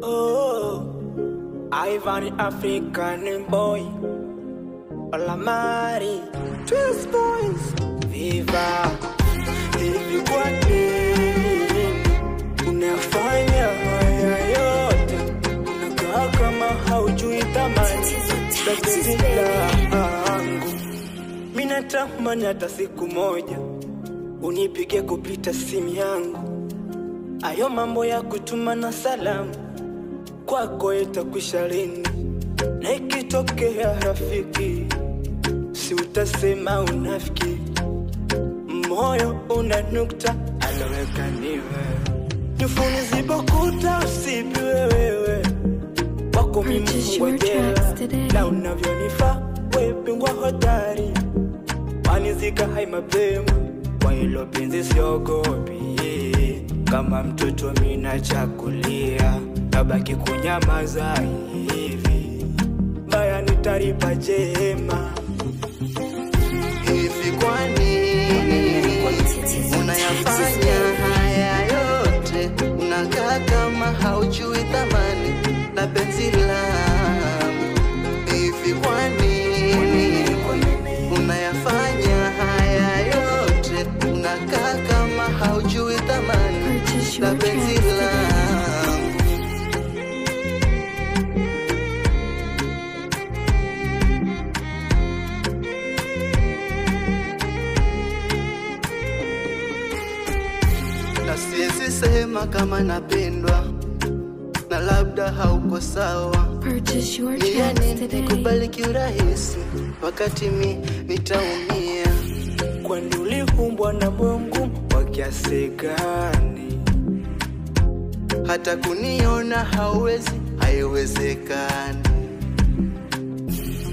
Oh, Ivan African boy, Olamari, Twist Boys, Viva. Hivi kwa nini unafanya haya yote? Unakaa kama haujui thamani za penzi langu. Mimi natamani hata siku moja unipige kupita simu yangu. Ayo mambo ya kutuma na salamu kwako itakwisha lini? Na ikitokea rafiki, si utasema unafiki? Moyo una nukta aloweka niwe nyufuni zibokuta usipiwe wewe. Wako mimi mfungwa jela na unavyonifaa wewe bingwa hodari. Wanizika hai mapema kwa hilo penzi siogopi. Kama mtoto mina chakulia nabaki kunyamaza hivi. Baya nitaripa jema. Hivi kwa nini unayafanya haya yote? Unakaa kama haujui thamani na penzi langu. Hivi kwa nini unayafanya haya yote? Unakaa kama haujui thamani na penzi langu. Na siwezi sema kama napendwa na labda hauko sawa. Nikubali kiurahisi wakati mi nitaumia. Kwani ulihumbwa na moyo mgumu wa kiasi gani? Hata kuniona hauwezi, haiwezekani.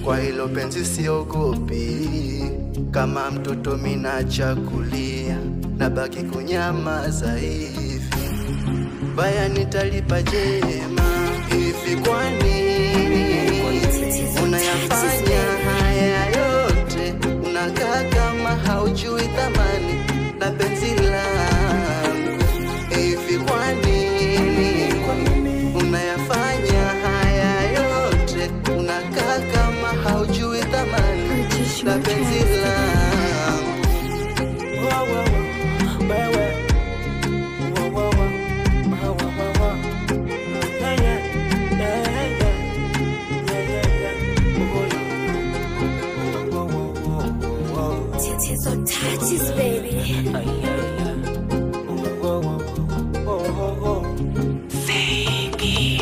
Kwa hilo penzi siogopi. Kama mtoto mina chakulia nabaki kunyamaza hivi. Baya nitalipa jema. Hivi kwa nini unayafanya haya yote? Unakaa kama haujui thamani na penzi langu. Hivi kwa nini unayafanya haya yote? Unakaa kama haujui thamani na penzi langu. So touches, baby. Thank you.